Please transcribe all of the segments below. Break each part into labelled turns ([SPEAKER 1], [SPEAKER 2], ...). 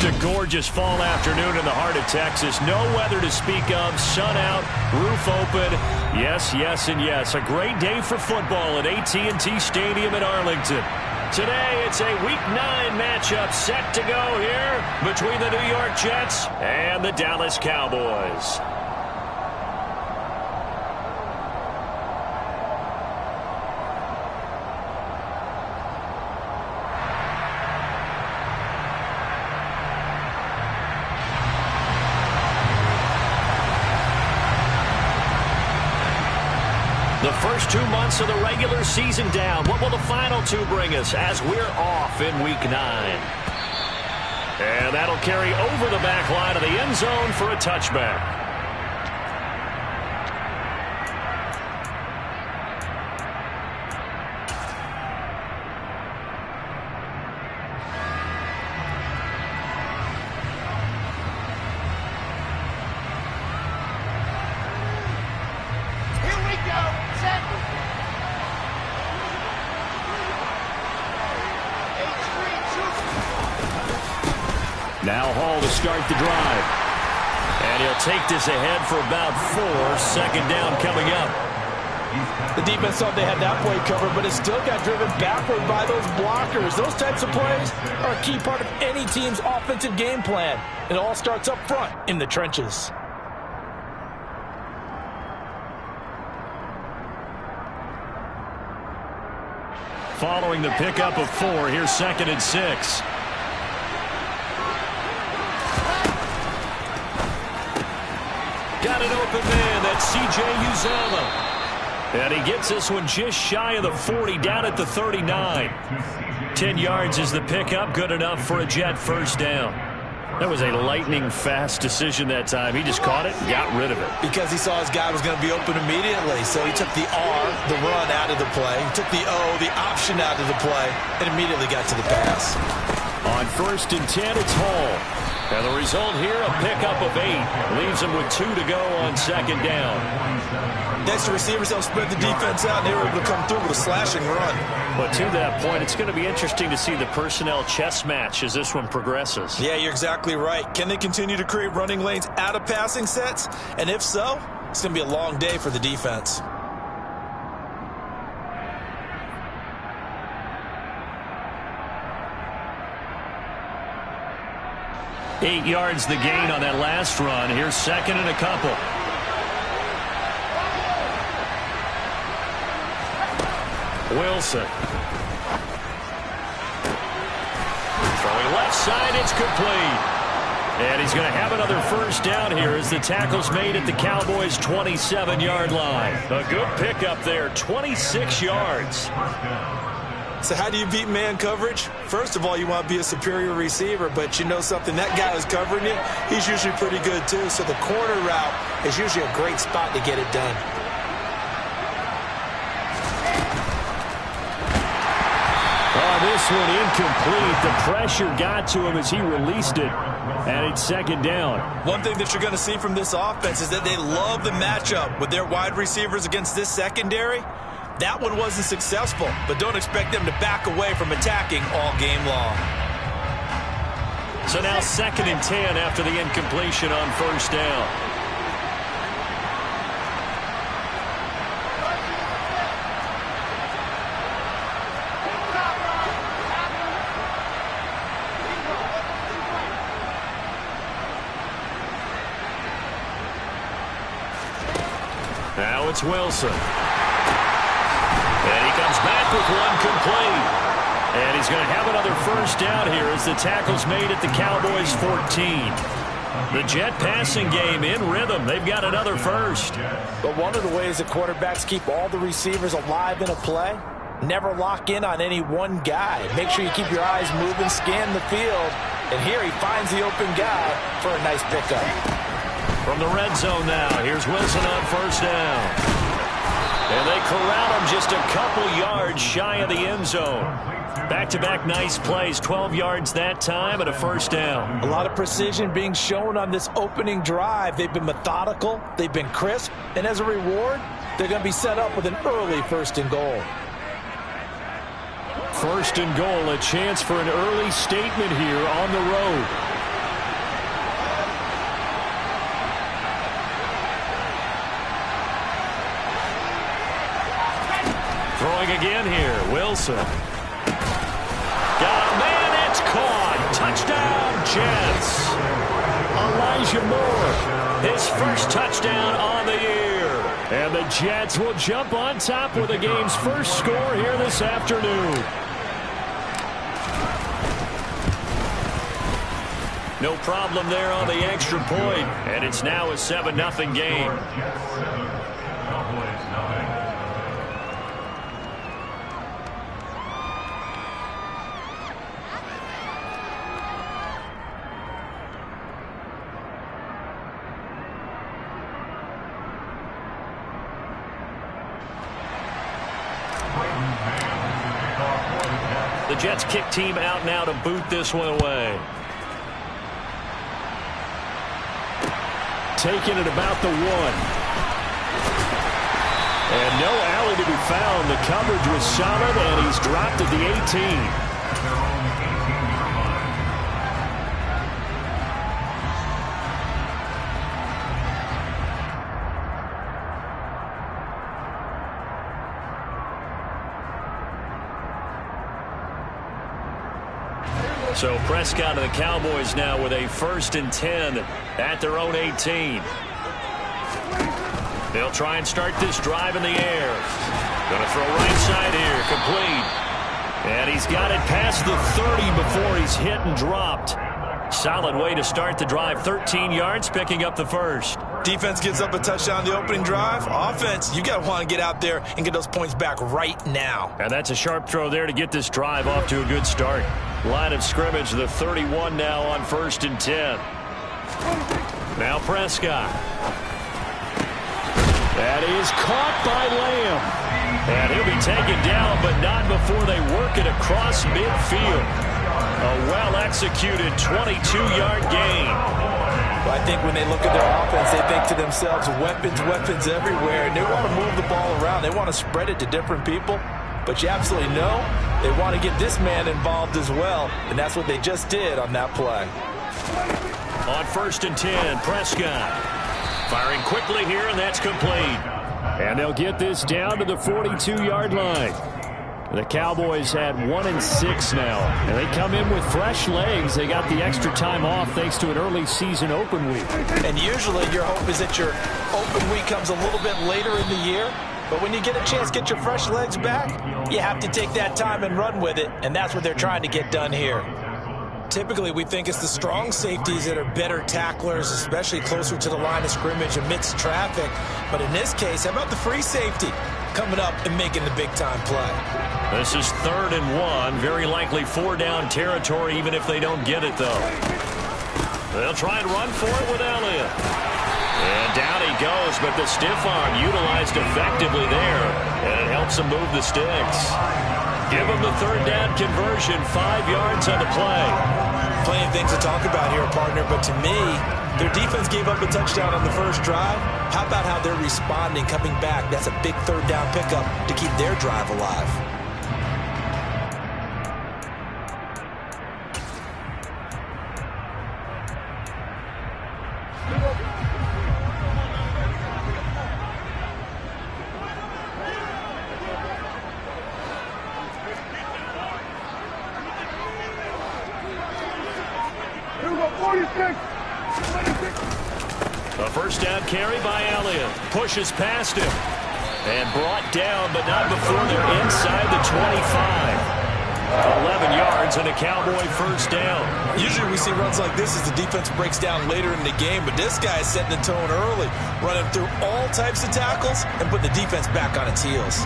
[SPEAKER 1] Just a gorgeous fall afternoon in the heart of Texas. No weather to speak of. Sun out, roof open. Yes, yes, and yes. A great day for football at AT&T Stadium in Arlington. Today, it's a Week 9 matchup set to go here between the New York Jets and the Dallas Cowboys. The first 2 months of the regular season down. What will the final 2 bring us as we're off in Week 9? And that'll carry over the back line of the end zone for a touchback. Now Hall to start the drive. And he'll take this ahead for about 4. Second down coming up.
[SPEAKER 2] The defense thought they had that play covered, but it still got driven backward by those blockers. Those types of plays are a key part of any team's offensive game plan. It all starts up front in the trenches.
[SPEAKER 1] Following the pickup of 4, here's 2nd and 6. Got an open man. That's C.J. Uzomah. And he gets this one just shy of the 40, down at the 39. 10 yards is the pickup. Good enough for a Jet first down. That was a lightning-fast decision that time. He just caught it and got rid of it.
[SPEAKER 2] Because he saw his guy was going to be open immediately. So he took the R, the run, out of the play. He took the O, the option, out of the play, and immediately got to the pass.
[SPEAKER 1] On 1st and 10, it's Hall. And the result here, a pickup of 8. Leaves him with 2 to go on 2nd down.
[SPEAKER 2] Next, the receivers don't spread the defense out, and they were able to come through with a slashing run.
[SPEAKER 1] But to that point, it's going to be interesting to see the personnel chess match as this one progresses.
[SPEAKER 2] Yeah, you're exactly right. Can they continue to create running lanes out of passing sets? And if so, it's going to be a long day for the defense.
[SPEAKER 1] Eight yards the gain on that last run. Here's 2nd and a couple. Wilson. Throwing left side, it's complete. And he's going to have another first down here as the tackle's made at the Cowboys' 27-yard line. A good pickup there, 26 yards.
[SPEAKER 2] So how do you beat man coverage? First of all, you want to be a superior receiver, but you know something, that guy who's covering you, he's usually pretty good too. So the corner route is usually a great spot to get it done.
[SPEAKER 1] Oh, this one incomplete. The pressure got to him as he released it, and it's 2nd down.
[SPEAKER 2] One thing that you're going to see from this offense is that they love the matchup with their wide receivers against this secondary. That one wasn't successful, but don't expect them to back away from attacking all game long.
[SPEAKER 1] So now 2nd and 10 after the incompletion on 1st down. Now it's Wilson. And he comes back with one complete. And he's going to have another first down here as the tackle's made at the Cowboys' 14. The Jet passing game in rhythm. They've got another first.
[SPEAKER 2] But one of the ways that quarterbacks keep all the receivers alive in a play, never lock in on any one guy. Make sure you keep your eyes moving, scan the field. And here he finds the open guy for a nice pickup.
[SPEAKER 1] From the red zone now, here's Wilson on first down. And they corral him just a couple yards shy of the end zone. Back-to-back nice plays, 12 yards that time and a first down.
[SPEAKER 2] A lot of precision being shown on this opening drive. They've been methodical, they've been crisp, and as a reward, they're going to be set up with an early 1st and goal.
[SPEAKER 1] 1st and goal, a chance for an early statement here on the road. Throwing again here. Wilson. Got a man. It's caught. Touchdown, Jets. Elijah Moore. His first touchdown on the year. And the Jets will jump on top with the game's first score here this afternoon. No problem there on the extra point. And it's now a 7-0 game. The Jets kick team out now to boot this one away. Taking it about the 1. And no alley to be found. The coverage was solid, and he's dropped at the 18. So Prescott and the Cowboys now with a 1st and 10 at their own 18. They'll try and start this drive in the air. Going to throw right side here, complete. And he's got it past the 30 before he's hit and dropped. Solid way to start the drive. 13 yards, picking up the first.
[SPEAKER 2] Defense gives up a touchdown the opening drive. Offense, you got to want to get out there and get those points back right now.
[SPEAKER 1] And that's a sharp throw there to get this drive off to a good start. Line of scrimmage, the 31 now on 1st and 10. Now Prescott. That is caught by Lamb. And he'll be taken down, but not before they work it across midfield. A well-executed 22-yard gain.
[SPEAKER 2] Well, I think when they look at their offense, they think to themselves, weapons, weapons everywhere. And they want to move the ball around. They want to spread it to different people. But you absolutely know they want to get this man involved as well. And that's what they just did on that play.
[SPEAKER 1] On 1st and 10, Prescott. Firing quickly here, and that's complete. And they'll get this down to the 42-yard line. The Cowboys had 1 and 6 now. And they come in with fresh legs. They got the extra time off thanks to an early season open week.
[SPEAKER 2] And usually your hope is that your open week comes a little bit later in the year. But when you get a chance to get your fresh legs back, you have to take that time and run with it. And that's what they're trying to get done here. Typically, we think it's the strong safeties that are better tacklers, especially closer to the line of scrimmage amidst traffic. But in this case, how about the free safety coming up and making the big-time play?
[SPEAKER 1] This is 3rd and 1. Very likely 4-down territory, even if they don't get it, though. They'll try and run for it with Elliott. And down he goes, but the stiff arm utilized effectively there, and it helps him move the sticks. Give him the 3rd down conversion, 5 yards on the play.
[SPEAKER 2] Plenty of things to talk about here, partner, but to me, their defense gave up a touchdown on the first drive. How about how they're responding, coming back? That's a big 3rd down pickup to keep their drive alive.
[SPEAKER 1] A 1st down carry by Elliott. Pushes past him. And brought down, but not before they're inside the 25. 11 yards and a Cowboy 1st down.
[SPEAKER 2] Usually we see runs like this as the defense breaks down later in the game, but this guy is setting the tone early, running through all types of tackles and putting the defense back on its heels.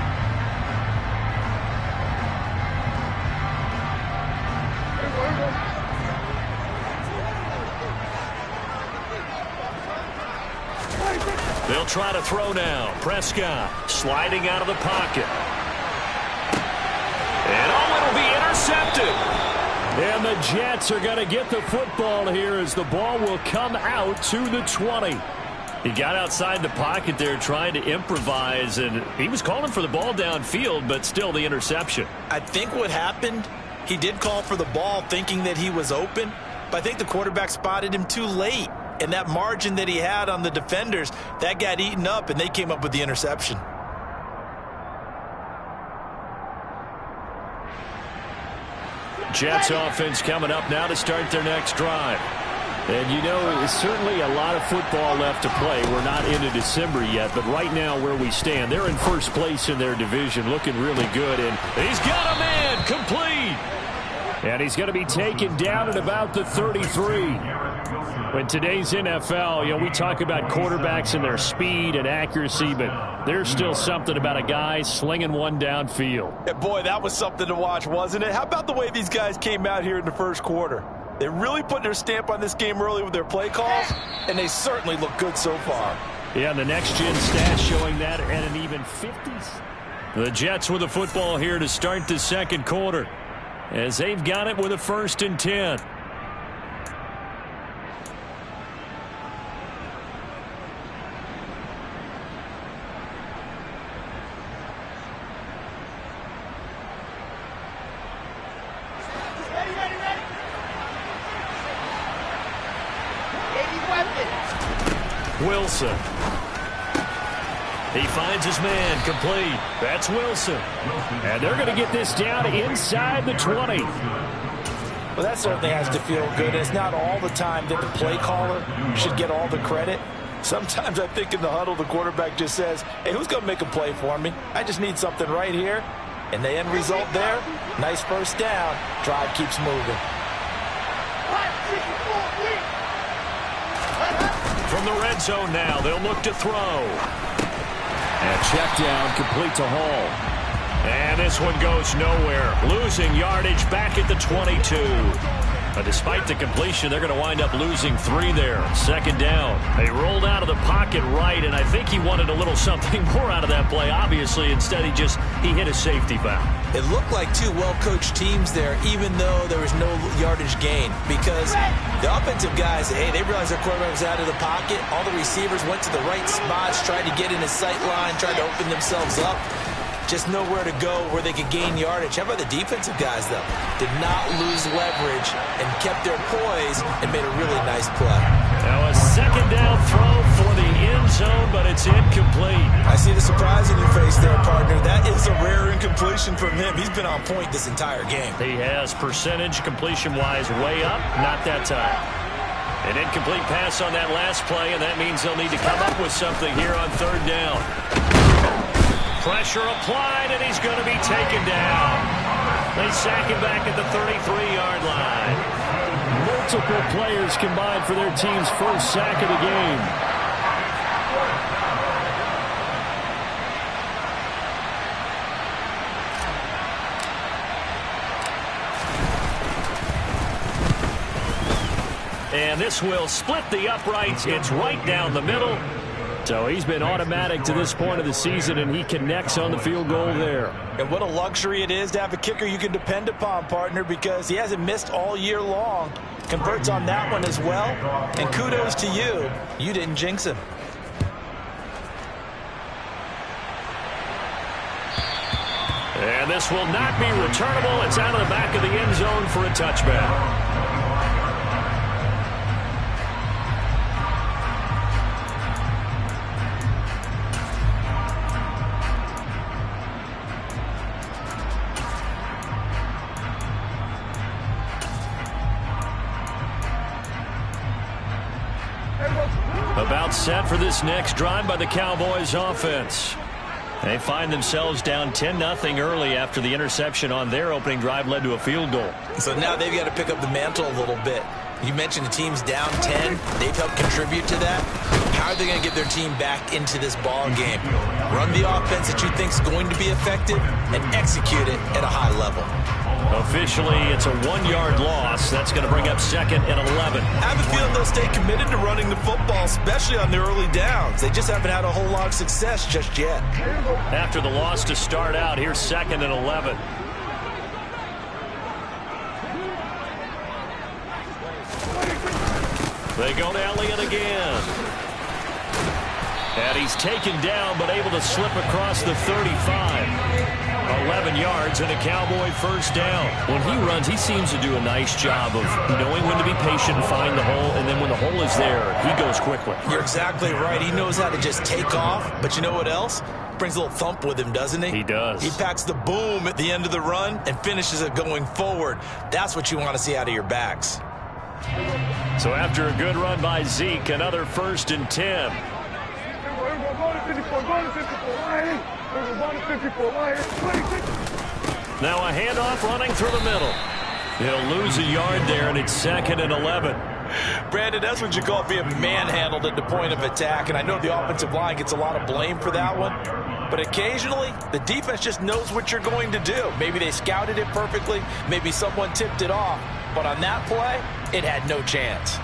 [SPEAKER 1] They'll try to throw now. Prescott sliding out of the pocket. And it'll be intercepted. And the Jets are going to get the football here as the ball will come out to the 20. He got outside the pocket there trying to improvise, and he was calling for the ball downfield, but still the interception.
[SPEAKER 2] I think what happened, he did call for the ball thinking that he was open, but I think the quarterback spotted him too late. And that margin that he had on the defenders, that got eaten up, and they came up with the interception.
[SPEAKER 1] Jets offense coming up now to start their next drive.
[SPEAKER 3] And, you know, there's certainly a lot of football left to play. We're not into December yet, but right now where we stand, they're in first place in their division, looking really good. And
[SPEAKER 1] he's got a man complete. And he's going to be taken down at about the 33. In today's NFL, you know, we talk about quarterbacks and their speed and accuracy, but there's still something about a guy slinging one downfield.
[SPEAKER 2] Yeah, boy, that was something to watch, wasn't it? How about the way these guys came out here in the first quarter? They really put their stamp on this game early with their play calls, and they certainly look good so far.
[SPEAKER 1] Yeah, and the next-gen stats showing that at an even 50s. The Jets with the football here to start the second quarter, as they've got it with a 1st and 10. Wilson. He finds his man complete. That's Wilson. And they're going to get this down inside the 20.
[SPEAKER 2] Well, that certainly has to feel good. It's not all the time that the play caller should get all the credit. Sometimes I think in the huddle, the quarterback just says, hey, who's going to make a play for me? I just need something right here. And the end result there, nice first down. Drive keeps moving.
[SPEAKER 1] From the red zone now, they'll look to throw. And check down, complete to Hall. And this one goes nowhere. Losing yardage back at the 22. But despite the completion, they're going to wind up losing 3 there. Second down. They rolled out of the pocket right, and I think he wanted a little something more out of that play, obviously. Instead, he hit a safety foul.
[SPEAKER 2] It looked like 2 well-coached teams there, even though there was no yardage gain. Because the offensive guys, hey, they realized their quarterback was out of the pocket. All the receivers went to the right spots, tried to get in his sight line, tried to open themselves up. Just nowhere to go where they could gain yardage. How about the defensive guys, though? Did not lose leverage and kept their poise and made a really nice play.
[SPEAKER 1] Now a second down throw for the end zone, but it's incomplete.
[SPEAKER 2] I see the surprise in your face there, partner. That is a rare incompletion from him. He's been on point this entire game.
[SPEAKER 1] He has percentage completion-wise way up, not that time. An incomplete pass on that last play, and that means they'll need to come up with something here on 3rd down. Pressure applied, and he's going to be taken down. They sack him back at the 33-yard line.
[SPEAKER 3] Multiple players combined for their team's first sack of the game.
[SPEAKER 1] And this will split the uprights. It's right down the middle. So he's been automatic to this point of the season, and he connects on the field goal there.
[SPEAKER 2] And what a luxury it is to have a kicker you can depend upon, partner, because he hasn't missed all year long. Converts on that one as well. And kudos to you. You didn't jinx him.
[SPEAKER 1] And this will not be returnable. It's out of the back of the end zone for a touchback. About set for this next drive by the Cowboys offense. They find themselves down 10-0 early after the interception on their opening drive led to a field goal.
[SPEAKER 2] So now they've got to pick up the mantle a little bit. You mentioned the team's down 10. They've helped contribute to that. How are they going to get their team back into this ball game? Run the offense that you think is going to be effective and execute it at a high level.
[SPEAKER 1] Officially, it's a 1-yard loss. That's going to bring up 2nd and 11.
[SPEAKER 2] I have a feeling they'll stay committed to running the football, especially on the early downs. They just haven't had a whole lot of success just yet.
[SPEAKER 1] After the loss to start out, here's 2nd and 11. They go to Elliott again. And he's taken down, but able to slip across the 35. 11 yards and a Cowboy first down. When he runs, he seems to do a nice job of knowing when to be patient and find the hole, and then when the hole is there, he goes quickly.
[SPEAKER 2] You're exactly right. He knows how to just take off, but you know what else? Brings a little thump with him, doesn't he?
[SPEAKER 3] He does.
[SPEAKER 2] He packs the boom at the end of the run and finishes it going forward. That's what you want to see out of your backs.
[SPEAKER 1] So after a good run by Zeke, another 1st and 10. Now a handoff running through the middle. He'll lose a yard there, and it's 2nd and 11.
[SPEAKER 2] Brandon, that's what you call being manhandled at the point of attack, and I know the offensive line gets a lot of blame for that one, but occasionally the defense just knows what you're going to do. Maybe they scouted it perfectly, maybe someone tipped it off, but on that play, it had no chance.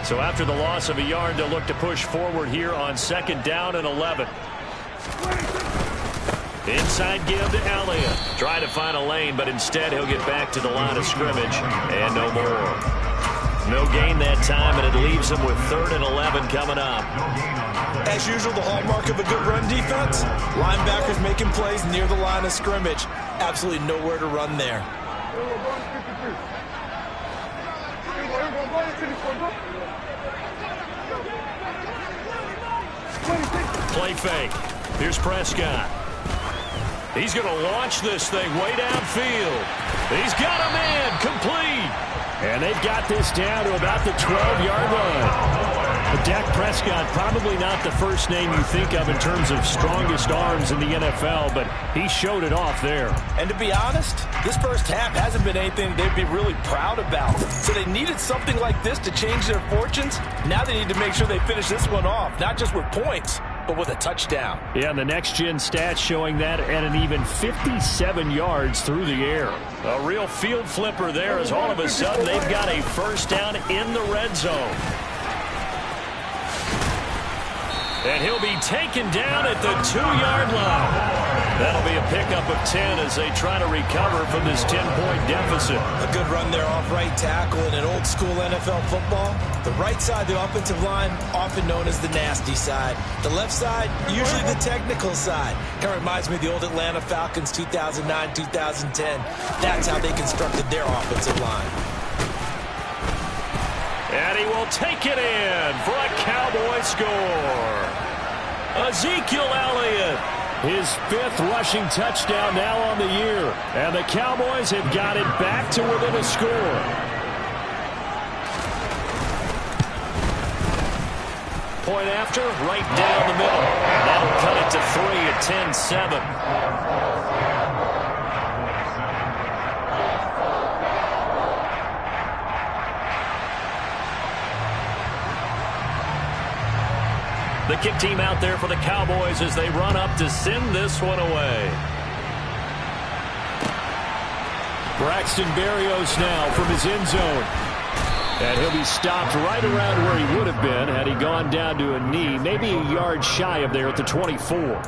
[SPEAKER 1] So after the loss of a yard, they'll look to push forward here on 2nd down and 11. Inside give to Elliott. Try to find a lane, but instead he'll get back to the line of scrimmage. And no more. No gain that time, and it leaves him with 3rd and 11 coming up.
[SPEAKER 2] As usual, the hallmark of a good run defense, linebackers making plays near the line of scrimmage. Absolutely nowhere to run there.
[SPEAKER 1] Play fake. Here's Prescott. He's going to launch this thing way downfield. He's got him in. Complete.
[SPEAKER 3] And they've got this down to about the 12-yard line. But Dak Prescott, probably not the first name you think of in terms of strongest arms in the NFL, but he showed it off there.
[SPEAKER 2] And to be honest, this first half hasn't been anything they'd be really proud about. So they needed something like this to change their fortunes. Now they need to make sure they finish this one off, not just with points, but with a touchdown.
[SPEAKER 3] Yeah, and the next-gen stats showing that at an even 57 yards through the air.
[SPEAKER 1] A real field flipper there as all of a sudden they've got a 1st down in the red zone. And he'll be taken down at the 2-yard line. That'll be a pickup of 10 as they try to recover from this 10-point deficit.
[SPEAKER 2] A good run there off right tackle in an old-school NFL football. The right side, the offensive line, often known as the nasty side. The left side, usually the technical side. Kind of reminds me of the old Atlanta Falcons 2009, 2010. That's how they constructed their offensive line.
[SPEAKER 1] And he will take it in for a Cowboy score. Ezekiel Elliott.
[SPEAKER 3] His 5th rushing touchdown now on the year. And the Cowboys have got it back to within a score.
[SPEAKER 1] Point after, right down the middle. That'll cut it to 3 at 10-7. The kick team out there for the Cowboys as they run up to send this one away.
[SPEAKER 3] Braxton Berrios now from his end zone. And he'll be stopped right around where he would have been had he gone down to a knee, maybe a yard shy of there at the 24.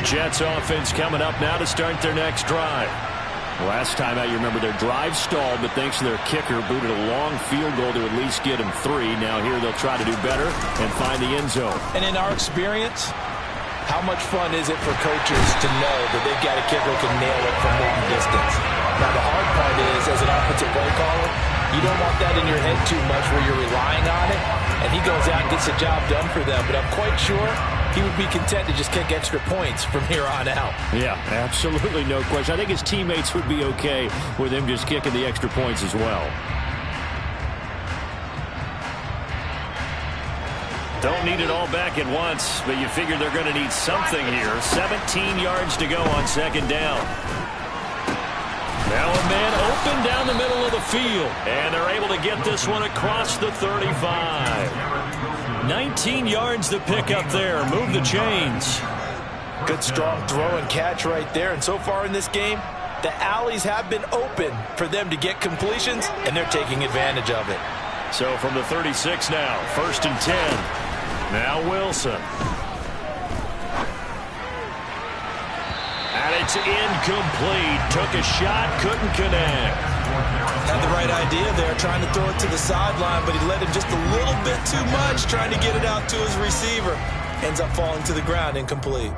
[SPEAKER 1] Jets offense coming up now to start their next drive.
[SPEAKER 3] Last time out, you remember their drive stalled, but thanks to their kicker, booted a long field goal to at least get him 3. Now here they'll try to do better and find the end zone.
[SPEAKER 2] And in our experience, how much fun is it for coaches to know that they've got a kicker who can nail it from long distance? Now the hard part is, as an offensive play caller, you don't want that in your head too much where you're relying on it, and he goes out and gets the job done for them. But I'm quite sure he would be content to just kick extra points from here on out.
[SPEAKER 3] Yeah, absolutely no question. I think his teammates would be okay with him just kicking the extra points as well.
[SPEAKER 1] Don't need it all back at once, but you figure they're going to need something here. 17 yards to go on 2nd down. Now a man open down the middle of the field, and they're able to get this one across the 35. 19 yards to pick up there. Move the chains.
[SPEAKER 2] Good strong throw and catch right there. And so far in this game, the alleys have been open for them to get completions, and they're taking advantage of it.
[SPEAKER 1] So from the 36 now, 1st and 10. Now Wilson. And it's incomplete. Took a shot, couldn't connect.
[SPEAKER 2] Had the right idea there, trying to throw it to the sideline, but he let him just a little bit too much, trying to get it out to his receiver. Ends up falling to the ground, incomplete.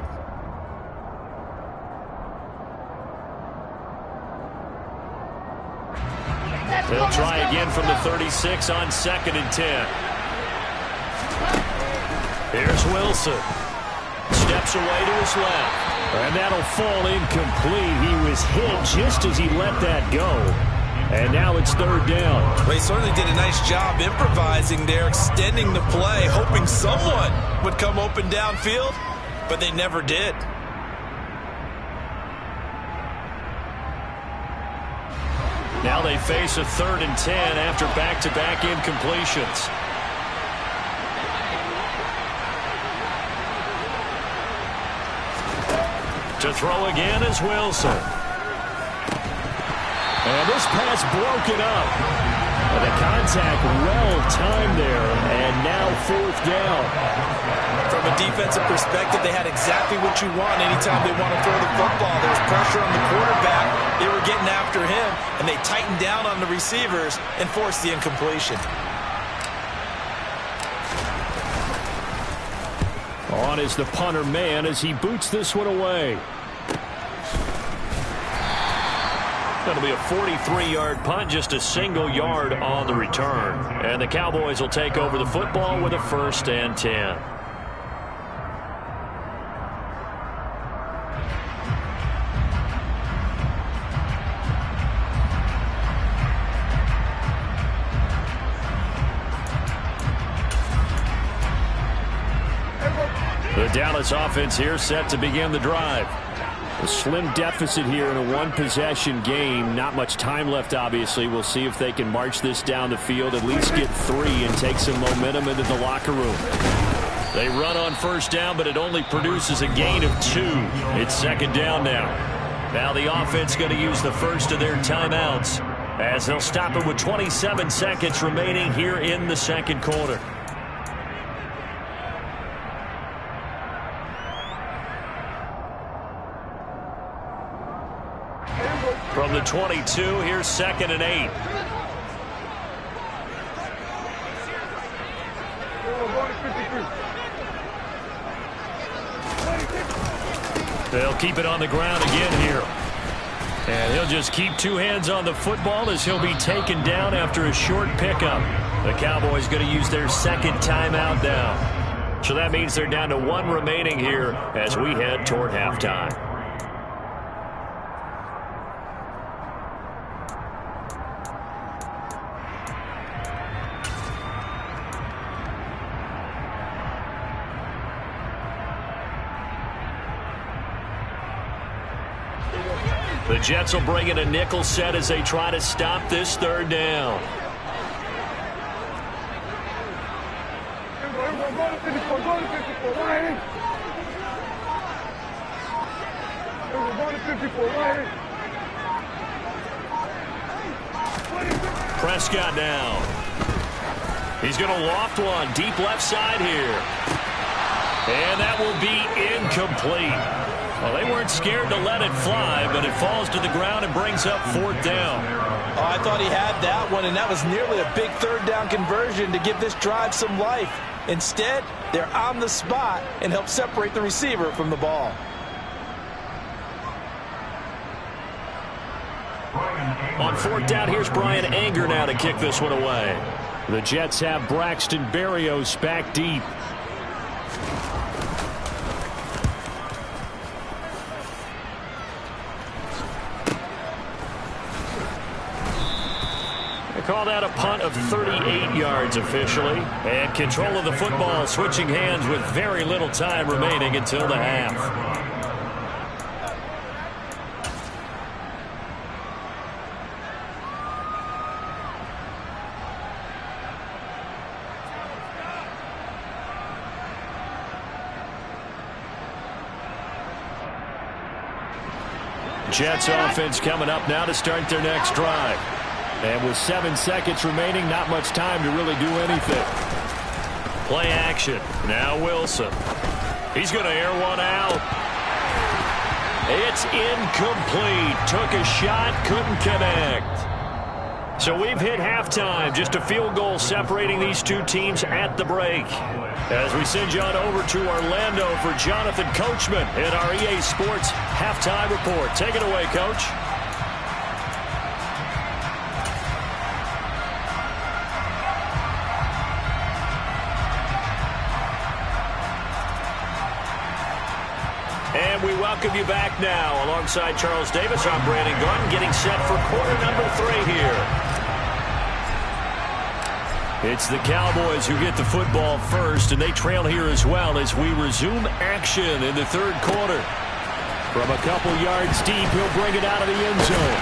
[SPEAKER 1] They'll try again from the 36 on 2nd and 10. Here's Wilson. Steps away to his left. And that'll fall incomplete. He was hit just as he let that go. And now it's 3rd down.
[SPEAKER 2] Well, he certainly did a nice job improvising there, extending the play, hoping someone would come open downfield, but they never did.
[SPEAKER 1] Now they face a 3rd and 10 after back-to-back incompletions. To throw again is Wilson. And this pass broken up. And the contact well-timed there, and now 4th down.
[SPEAKER 2] From a defensive perspective, they had exactly what you want anytime they want to throw the football. There was pressure on the quarterback. They were getting after him, and they tightened down on the receivers and forced the incompletion.
[SPEAKER 1] On is the punter man as he boots this one away. That'll be a 43-yard punt, just a single yard on the return. And the Cowboys will take over the football with a 1st and 10. The Dallas offense here set to begin the drive. A slim deficit here in a one-possession game. Not much time left, obviously. We'll see if they can march this down the field, at least get 3 and take some momentum into the locker room. They run on 1st down, but it only produces a gain of 2. It's 2nd down now. Now the offense going to use the first of their timeouts as they'll stop it with 27 seconds remaining here in the 2nd quarter. From the 22, here's 2nd and 8. They'll keep it on the ground again here. And he'll just keep 2 hands on the football as he'll be taken down after a short pickup. The Cowboys going to use their 2nd timeout now. So that means they're down to 1 remaining here as we head toward halftime. The Jets will bring in a nickel set as they try to stop this 3rd down. Prescott now. He's going to loft one deep left side here. And that will be incomplete. Well, they weren't scared to let it fly, but it falls to the ground and brings up 4th down.
[SPEAKER 2] Oh, I thought he had that one, and that was nearly a big 3rd down conversion to give this drive some life. Instead, they're on the spot and help separate the receiver from the ball.
[SPEAKER 1] On 4th down, here's Brian Anger now to kick this one away. The Jets have Braxton Berrios back deep. Call that a punt of 38 yards officially. And control of the football switching hands with very little time remaining until the half. Jets offense coming up now to start their next drive. And with 7 seconds remaining, not much time to really do anything. Play action. Now Wilson. He's going to air one out. It's incomplete. Took a shot, couldn't connect. So we've hit halftime, just a field goal separating these two teams at the break. As we send you on over to Orlando for Jonathan Coachman in our EA Sports Halftime Report. Take it away, Coach. And we welcome you back now. Alongside Charles Davis, I'm Brandon Garden, getting set for quarter number 3 here. It's the Cowboys who get the football first, and they trail here as well as we resume action in the third quarter. From a couple yards deep, he'll bring it out of the end zone.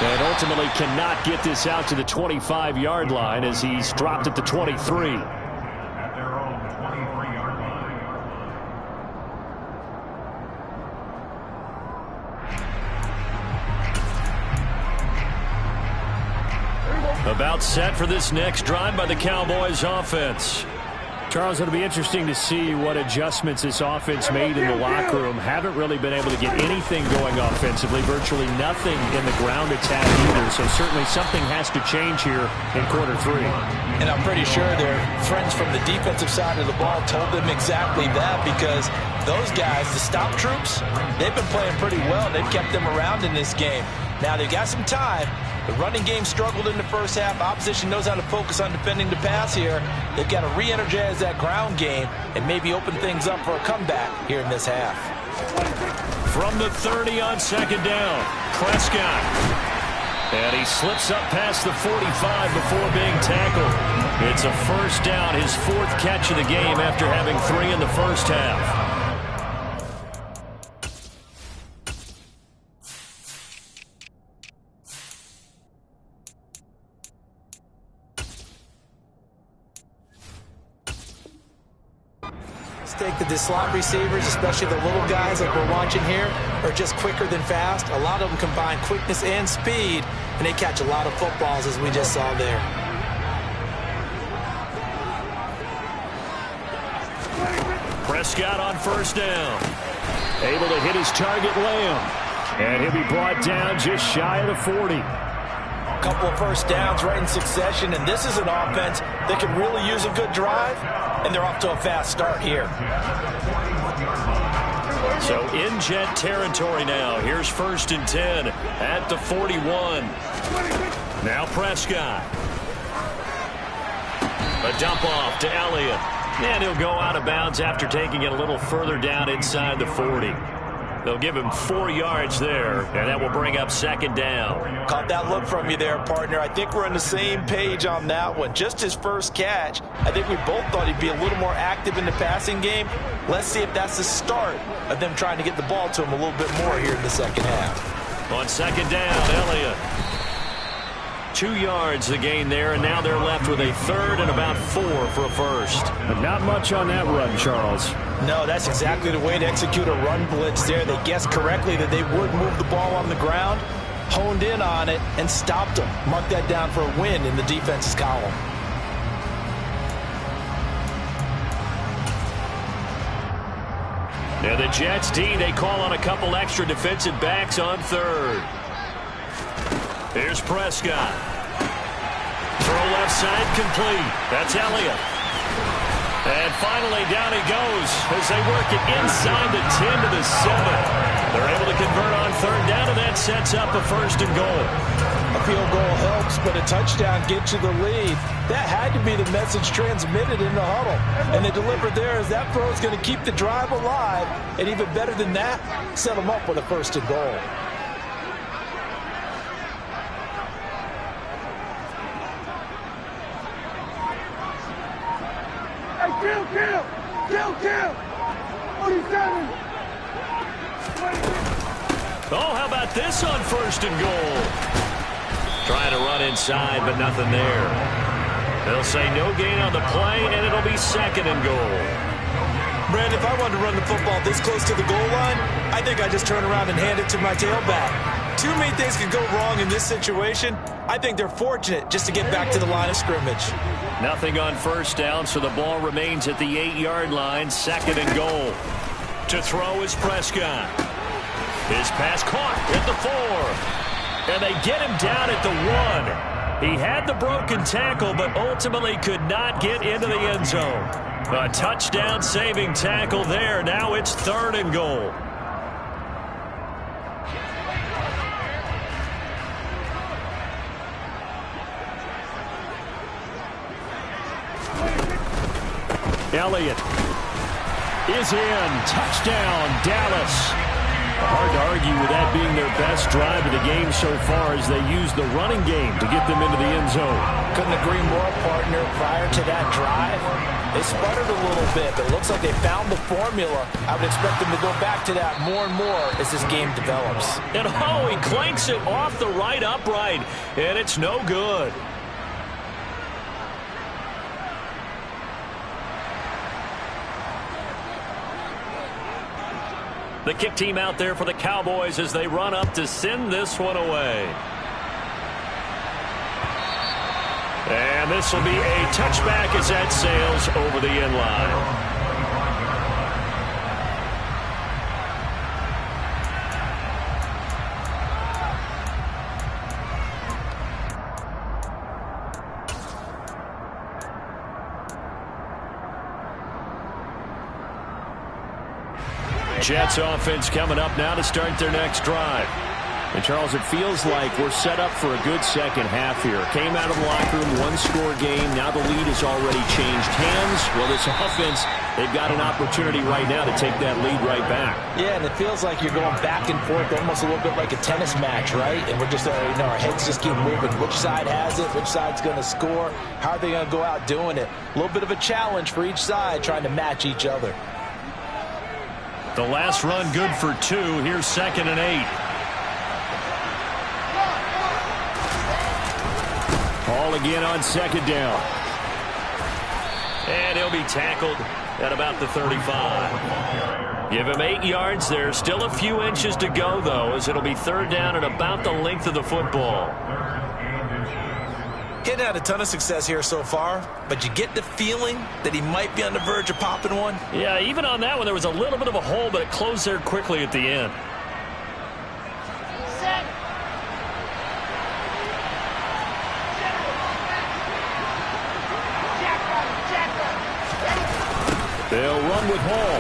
[SPEAKER 1] And ultimately cannot get this out to the 25-yard line as he's dropped at the 23. About set for this next drive by the Cowboys offense.
[SPEAKER 3] Charles, it'll be interesting to see what adjustments this offense made in the locker room. Haven't really been able to get anything going offensively, virtually nothing in the ground attack either. So certainly something has to change here in quarter 3.
[SPEAKER 2] And I'm pretty sure their friends from the defensive side of the ball told them exactly that, because those guys, the stop troops, they've been playing pretty well. They've kept them around in this game. Now they've got some time. The running game struggled in the first half. Opposition knows how to focus on defending the pass here. They've got to re-energize that ground game and maybe open things up for a comeback here in this half.
[SPEAKER 1] From the 30 on second down, Prescott. And he slips up past the 45 before being tackled. It's a first down, his 4th catch of the game after having 3 in the first half.
[SPEAKER 2] Take the slot receivers, especially the little guys like we're watching here, are just quicker than fast. A lot of them combine quickness and speed, and they catch a lot of footballs, as we just saw there.
[SPEAKER 1] Prescott on first down. Able to hit his target, Lamb. And he'll be brought down just shy of the 40.
[SPEAKER 2] A couple of first downs right in succession, and this is an offense that can really use a good drive, and they're off to a fast start here.
[SPEAKER 1] So in jet territory now. Here's 1st and 10 at the 41. Now Prescott. A dump off to Elliott. And he'll go out of bounds after taking it a little further down inside the 40. They'll give him 4 yards there, and that will bring up second down.
[SPEAKER 2] Caught that look from you there, partner. I think we're on the same page on that one. Just his first catch. I think we both thought he'd be a little more active in the passing game. Let's see if that's the start of them trying to get the ball to him a little bit more here in the second half.
[SPEAKER 1] On second down, Elliott. 2 yards the gain there, and now they're left with a 3rd and about 4 for a first.
[SPEAKER 3] But not much on that run, Charles.
[SPEAKER 2] No, that's exactly the way to execute a run blitz there. They guessed correctly that they would move the ball on the ground, honed in on it, and stopped them. Mark that down for a win in the defense's column.
[SPEAKER 1] Now the Jets D, they call on a couple extra defensive backs on 3rd. Here's Prescott. Throw left side complete. That's Elliott. And finally down he goes as they work it inside the 10 to the 7. They're able to convert on 3rd down, and that sets up a 1st and goal.
[SPEAKER 2] A field goal helps, but a touchdown gets you the lead. That had to be the message transmitted in the huddle. And they delivered there as that throw is going to keep the drive alive. And even better than that, set them up with a 1st and goal.
[SPEAKER 4] Kill! 47!
[SPEAKER 1] Oh, how about this on 1st and goal? Trying to run inside, but nothing there. They'll say no gain on the play, and it'll be 2nd and goal.
[SPEAKER 2] Brandon, if I wanted to run the football this close to the goal line, I think I'd just turn around and hand it to my tailback. Too many things could go wrong in this situation. I think they're fortunate just to get back to the line of scrimmage.
[SPEAKER 1] Nothing on 1st down, so the ball remains at the 8-yard line, 2nd and goal. To throw is Prescott. His pass caught at the 4. And they get him down at the 1. He had the broken tackle, but ultimately could not get into the end zone. A touchdown-saving tackle there. Now it's 3rd and goal.
[SPEAKER 3] Elliott is in. Touchdown, Dallas. Hard to argue with that being their best drive of the game so far as they use the running game to get them into the end zone.
[SPEAKER 2] Couldn't agree more, partner. Prior to that drive, they sputtered a little bit, but it looks like they found the formula. I would expect them to go back to that more and more as this game develops.
[SPEAKER 1] And he clanks it off the right upright, and it's no good. The kick team out there for the Cowboys as they run up to send this one away. And this will be a touchback as that sails over the end line. Jets offense coming up now to start their next drive.
[SPEAKER 3] And, Charles, it feels like we're set up for a good second half here. Came out of the locker room, one-score game. Now the lead has already changed hands. Well, this offense, they've got an opportunity right now to take that lead right back.
[SPEAKER 2] Yeah, and it feels like you're going back and forth almost a little bit like a tennis match, right? And we're just, our heads just keep moving. Which side has it? Which side's going to score? How are they going to go out doing it? A little bit of a challenge for each side trying to match each other.
[SPEAKER 1] The last run good for 2. Here's 2nd and 8.
[SPEAKER 3] Ball again on 2nd down.
[SPEAKER 1] And he'll be tackled at about the 35. Give him 8 yards there. Still a few inches to go, though, as it'll be 3rd down and about the length of the football.
[SPEAKER 2] Getting had a ton of success here so far, but you get the feeling that he might be on the verge of popping one.
[SPEAKER 1] Yeah, even on that one, there was a little bit of a hole, but it closed there quickly at the end.
[SPEAKER 3] They'll run with Hall.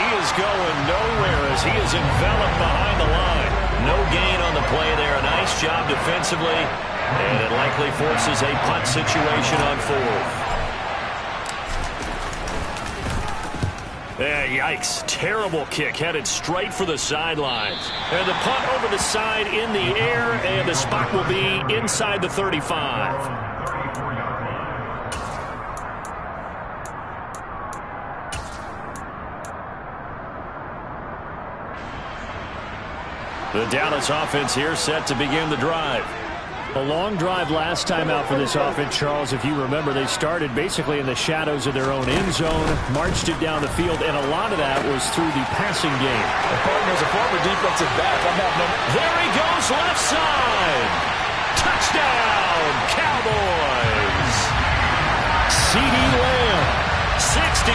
[SPEAKER 1] He is going nowhere as he is enveloped behind the line. No gain on the play there. A nice job defensively. And it likely forces a punt situation on 4th. Yikes. Terrible kick headed straight for the sidelines. And the punt over the side in the air, and the spot will be inside the 35. The Dallas offense here set to begin the drive.
[SPEAKER 3] A long drive last time out for this offense, Charles. If you remember, they started basically in the shadows of their own end zone, marched it down the field, and a lot of that was through the passing game.
[SPEAKER 2] The partner's a former defensive back.
[SPEAKER 1] There he goes, left side. Touchdown, Cowboys. CeeDee Lamb, 66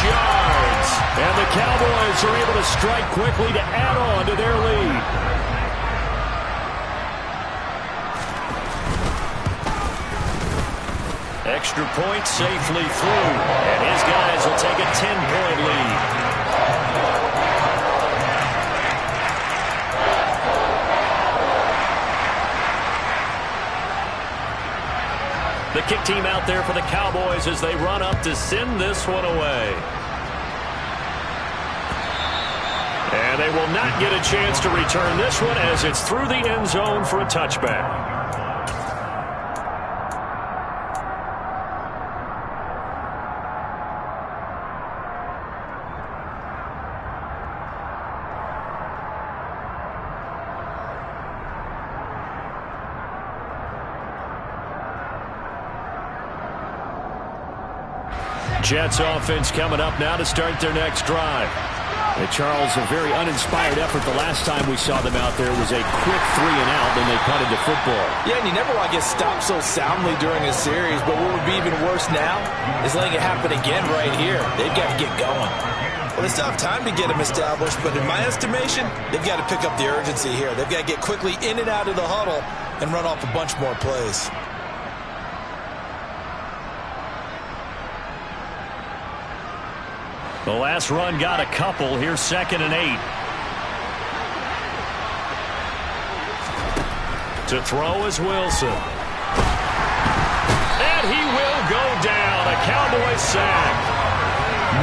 [SPEAKER 1] yards. And the Cowboys are able to strike quickly to add on to their lead. Extra point safely through, and his guys will take a 10-point lead. The kick team out there for the Cowboys as they run up to send this one away. And they will not get a chance to return this one as it's through the end zone for a touchback. Jets offense coming up now to start their next drive.
[SPEAKER 3] And Charles, a very uninspired effort the last time we saw them out there was a quick 3-and-out, then they punted the football.
[SPEAKER 2] Yeah, and you never want to get stopped so soundly during a series, but what would be even worse now is letting it happen again right here. They've got to get going. Well, they still have time to get them established, but in my estimation, they've got to pick up the urgency here. They've got to get quickly in and out of the huddle and run off a bunch more plays.
[SPEAKER 1] The last run got a couple. Here's 2nd and 8. To throw is Wilson. And he will go down. A Cowboys sack.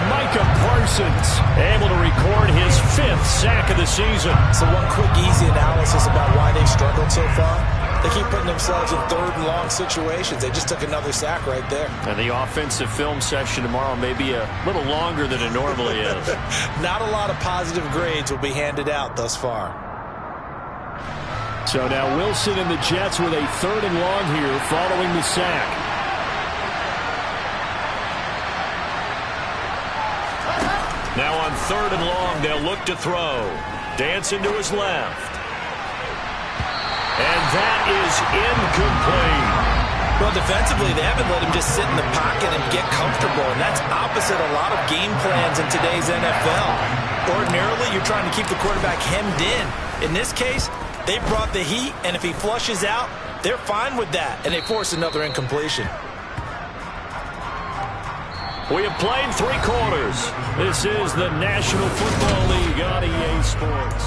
[SPEAKER 1] Micah Parsons able to record his 5th sack of the season.
[SPEAKER 2] So one quick, easy analysis about why they've struggled so far. They keep putting themselves in 3rd and long situations. They just took another sack right there.
[SPEAKER 1] And the offensive film session tomorrow may be a little longer than it normally is.
[SPEAKER 2] Not a lot of positive grades will be handed out thus far.
[SPEAKER 3] So now Wilson and the Jets with a 3rd and long here following the sack.
[SPEAKER 1] Now on 3rd and long, they'll look to throw. Dancing to his left. And that is incomplete.
[SPEAKER 2] Well, defensively, they haven't let him just sit in the pocket and get comfortable, and that's opposite a lot of game plans in today's NFL. Ordinarily, you're trying to keep the quarterback hemmed in. In this case, they brought the heat, and if he flushes out, they're fine with that, and they force another incompletion.
[SPEAKER 1] We have played 3 quarters. This is the National Football League on EA Sports.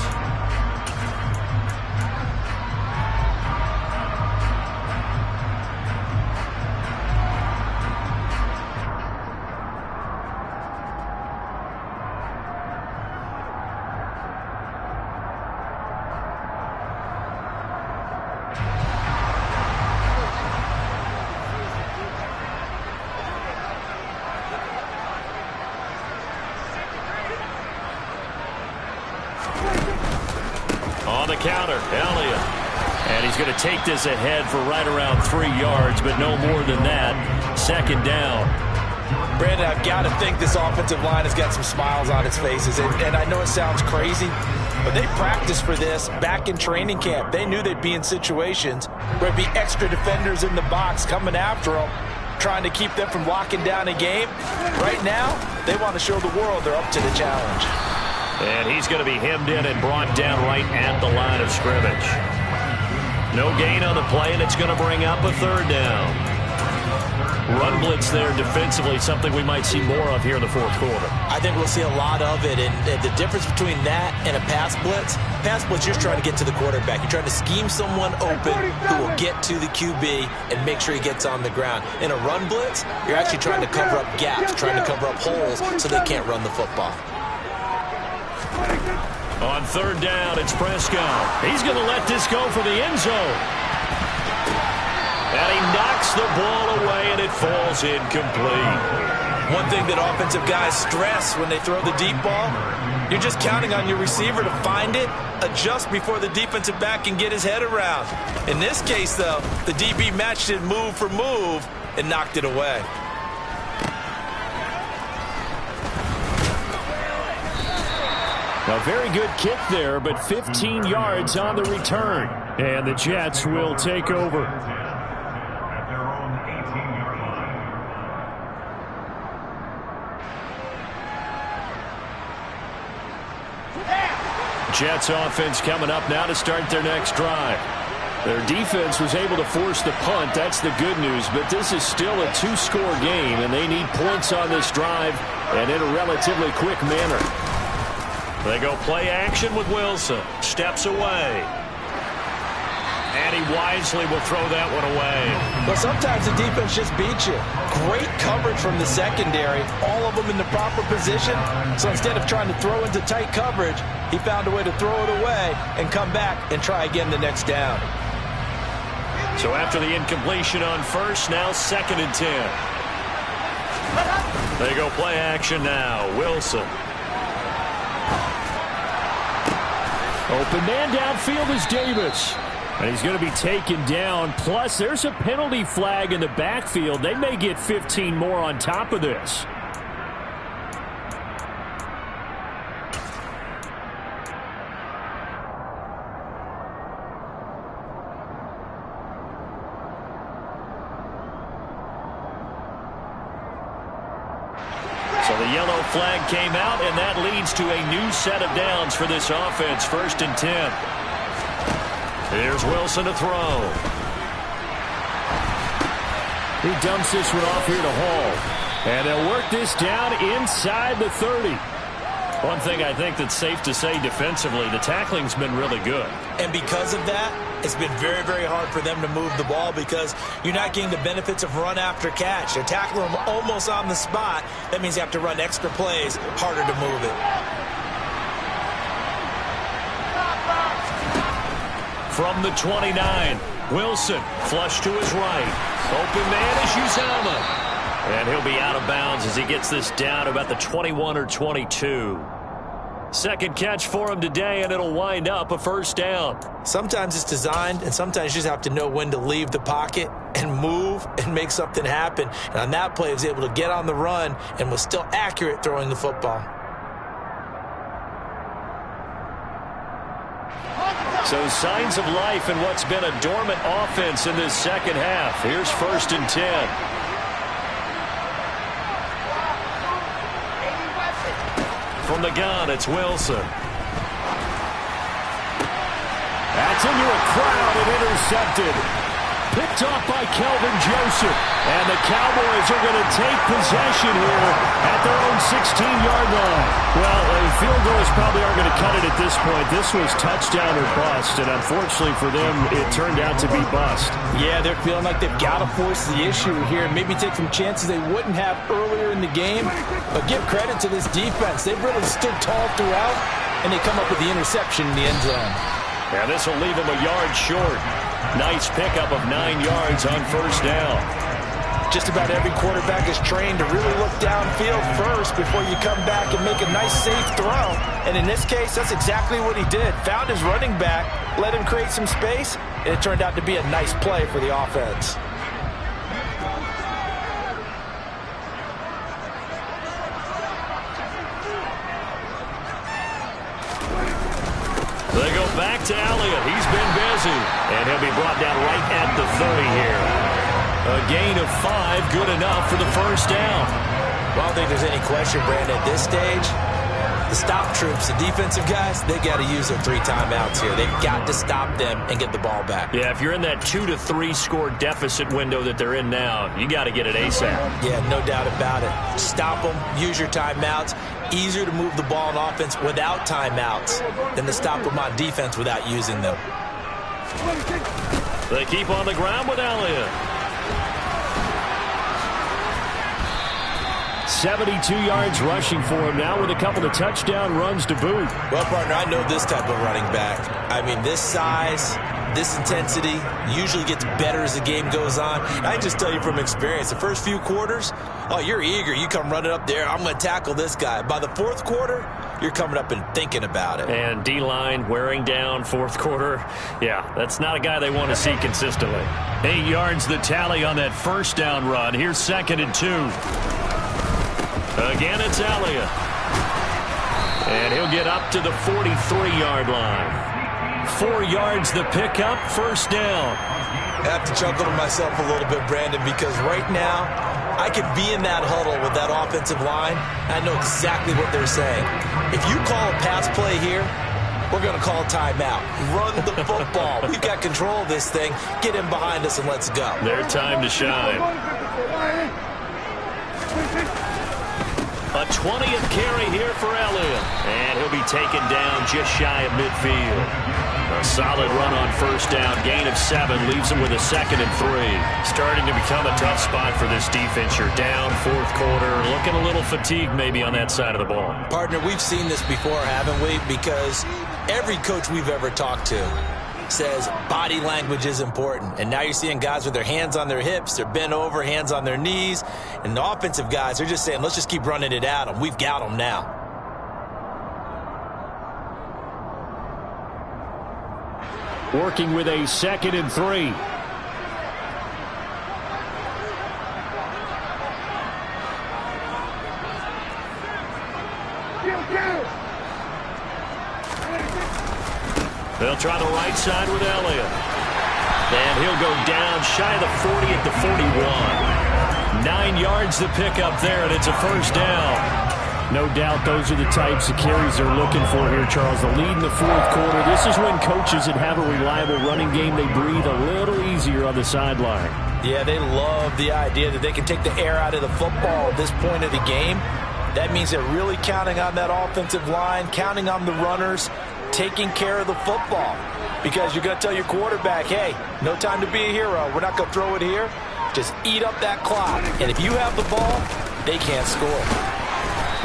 [SPEAKER 1] On the counter, Elliott. And he's going to take this ahead for right around 3 yards, but no more than that. 2nd down.
[SPEAKER 2] Brandon, I've got to think this offensive line has got some smiles on its faces. And I know it sounds crazy, but they practiced for this back in training camp. They knew they'd be in situations where there'd be extra defenders in the box coming after them, trying to keep them from locking down a game. Right now, they want to show the world they're up to the challenge.
[SPEAKER 1] And he's going to be hemmed in and brought down right at the line of scrimmage. No gain on the play, and it's going to bring up a 3rd down. Run blitz there defensively, something we might see more of here in the 4th quarter.
[SPEAKER 2] I think we'll see a lot of it, and the difference between that and a pass blitz, you're just trying to get to the quarterback. You're trying to scheme someone open who will get to the QB and make sure he gets on the ground. In a run blitz, you're actually trying to cover up gaps, trying to cover up holes so they can't run the football.
[SPEAKER 1] On 3rd down, it's Prescott. He's going to let this go for the end zone. And he knocks the ball away, and it falls incomplete.
[SPEAKER 2] One thing that offensive guys stress when they throw the deep ball, you're just counting on your receiver to find it, adjust before the defensive back can get his head around. In this case, though, the DB matched it move for move and knocked it away.
[SPEAKER 3] A very good kick there, but 15 yards on the return. And the Jets will take over. Jets offense coming up now to start their next drive. Their defense was able to force the punt. That's the good news, but this is still a 2-score game, and they need points on this drive and in a relatively quick manner.
[SPEAKER 1] They go play action with Wilson. Steps away. And he wisely will throw that one away.
[SPEAKER 2] Well, sometimes the defense just beats you. Great coverage from the secondary. All of them in the proper position. So instead of trying to throw into tight coverage, he found a way to throw it away and come back and try again the next down.
[SPEAKER 1] So after the incompletion on 1st, now 2nd and 10. They go play action now. Wilson.
[SPEAKER 3] Open man downfield is Davis. And he's going to be taken down. Plus, there's a penalty flag in the backfield. They may get 15 more on top of this.
[SPEAKER 1] So the yellow flag came out, and that leads to a new set of downs for this offense. 1st and 10. Here's Wilson to throw.
[SPEAKER 3] He dumps this one off here to Hall. And they'll work this down inside the 30. One thing I think that's safe to say defensively, the tackling's been really good.
[SPEAKER 2] And because of that, it's been very, very hard for them to move the ball because you're not getting the benefits of run after catch. They're tackling them almost on the spot. That means you have to run extra plays, harder to move it.
[SPEAKER 1] From the 29, Wilson flush to his right. Open man is Uzomah. And he'll be out of bounds as he gets this down about the 21 or 22. Second catch for him today, and it'll wind up a first down.
[SPEAKER 2] Sometimes it's designed, and sometimes you just have to know when to leave the pocket and move and make something happen. And on that play, he was able to get on the run and was still accurate throwing the football.
[SPEAKER 1] So signs of life in what's been a dormant offense in this second half. Here's 1st and 10. From the gun, it's Wilson.
[SPEAKER 3] That's into a crowd and intercepted. Picked off by Kelvin Joseph. And the Cowboys are going to take possession here at their own 16-yard line. Well, field goals probably aren't going to cut it at this point. This was touchdown or bust, and unfortunately for them, it turned out to be bust.
[SPEAKER 2] Yeah, they're feeling like they've got to force the issue here and maybe take some chances they wouldn't have earlier in the game. But give credit to this defense. They've really stood tall throughout, and they come up with the interception in the end zone.
[SPEAKER 1] Yeah, this will leave them a yard short. Nice pickup of 9 yards on first down.
[SPEAKER 2] Just about every quarterback is trained to really look downfield first before you come back and make a nice, safe throw. And in this case, that's exactly what he did. Found his running back, let him create some space, and it turned out to be a nice play for the offense.
[SPEAKER 1] They go back to Elliott. He's been busy. And he'll be brought down right at the 30 here. A gain of 5, good enough for the first down.
[SPEAKER 2] Well, I don't think there's any question, Brandon, at this stage. The stop troops, the defensive guys, they got to use their 3 timeouts here. They've got to stop them and get the ball back.
[SPEAKER 1] Yeah, if you're in that 2 to 3 score deficit window that they're in now, you got to get it ASAP.
[SPEAKER 2] Yeah, no doubt about it. Stop them, use your timeouts. Easier to move the ball on offense without timeouts than to stop them on defense without using them.
[SPEAKER 1] They keep on the ground with Elliott.
[SPEAKER 3] 72 yards rushing for him now with a couple of touchdown runs to boot.
[SPEAKER 2] Well, partner, I know this type of running back. I mean, this size, this intensity usually gets better as the game goes on. I can just tell you from experience, the first few quarters, oh, you're eager. You come running up there, I'm going to tackle this guy. By the fourth quarter, you're coming up and thinking about it.
[SPEAKER 1] And D-line wearing down fourth quarter. Yeah, that's not a guy they want to see consistently. 8 yards the tally on that first down run. Here's 2nd and 2. Again, it's Elliott. And he'll get up to the 43-yard line. 4 yards the pickup, first down.
[SPEAKER 2] I have to chuckle to myself a little bit, Brandon, because right now I could be in that huddle with that offensive line. I know exactly what they're saying. If you call a pass play here, we're going to call a timeout. Run the football. We've got control of this thing. Get in behind us and let's go.
[SPEAKER 1] Their time to shine. A 20th carry here for Elliott. And he'll be taken down just shy of midfield. A solid run on first down. Gain of 7 leaves him with a 2nd and 3. Starting to become a tough spot for this defense. You're down fourth quarter. Looking a little fatigued maybe on that side of the ball.
[SPEAKER 2] Partner, we've seen this before, haven't we? Because every coach we've ever talked to says body language is important. And now you're seeing guys with their hands on their hips, they're bent over, hands on their knees. And the offensive guys, they're just saying, let's just keep running it at them. We've got them now.
[SPEAKER 3] Working with a 2nd and 3.
[SPEAKER 1] They'll try the right side with Elliott. And he'll go down shy of the 40 at the 41. 9 yards to pick up there, and it's a first down.
[SPEAKER 3] No doubt those are the types of carries they're looking for here, Charles. The lead in the fourth quarter. This is when coaches that have a reliable running game, they breathe a little easier on the sideline.
[SPEAKER 2] Yeah, they love the idea that they can take the air out of the football at this point of the game. That means they're really counting on that offensive line, counting on the runners, taking care of the football. Because you're going to tell your quarterback, hey, no time to be a hero. We're not going to throw it here. Just eat up that clock. And if you have the ball, they can't score.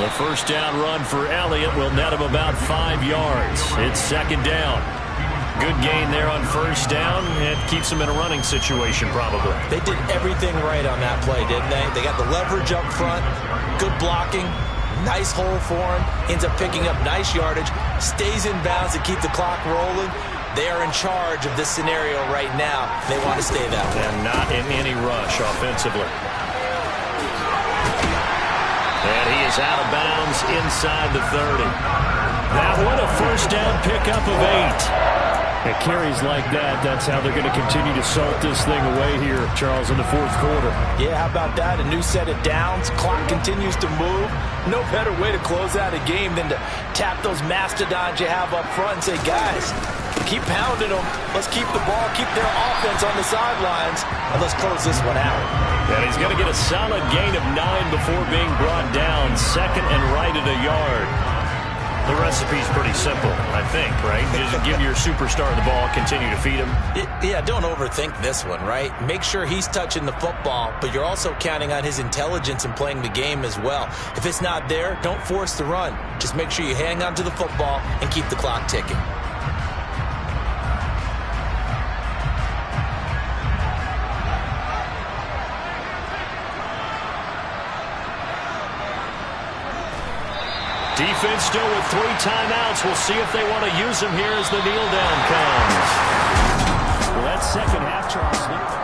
[SPEAKER 1] The first down run for Elliott will net him about 5 yards. It's second down. Good gain there on first down. It keeps him in a running situation probably.
[SPEAKER 2] They did everything right on that play, didn't they? They got the leverage up front, good blocking, nice hole for him, ends up picking up nice yardage, stays in bounds to keep the clock rolling. They are in charge of this scenario right now. They want to stay that way.
[SPEAKER 1] And not in any rush offensively. And he is out of bounds inside the 30.
[SPEAKER 3] That one a first down pickup of 8. At carries like that, that's how they're going to continue to salt this thing away here, Charles, in the fourth quarter.
[SPEAKER 2] Yeah, how about that? A new set of downs. Clock continues to move. No better way to close out a game than to tap those mastodons you have up front and say, guys, keep pounding them. Let's keep the ball, keep their offense on the sidelines, and let's close this one out.
[SPEAKER 1] And he's going to get a solid gain of 9 before being brought down. Second and right at a yard. The recipe's pretty simple, I think, right? Just give your superstar the ball, continue to feed him.
[SPEAKER 2] Yeah, don't overthink this one, right? Make sure he's touching the football, but you're also counting on his intelligence in playing the game as well. If it's not there, don't force the run. Just make sure you hang on to the football and keep the clock ticking.
[SPEAKER 1] Defense still with 3 timeouts. We'll see if they want to use them here as the kneel down comes.
[SPEAKER 3] Well, that second half, Charles.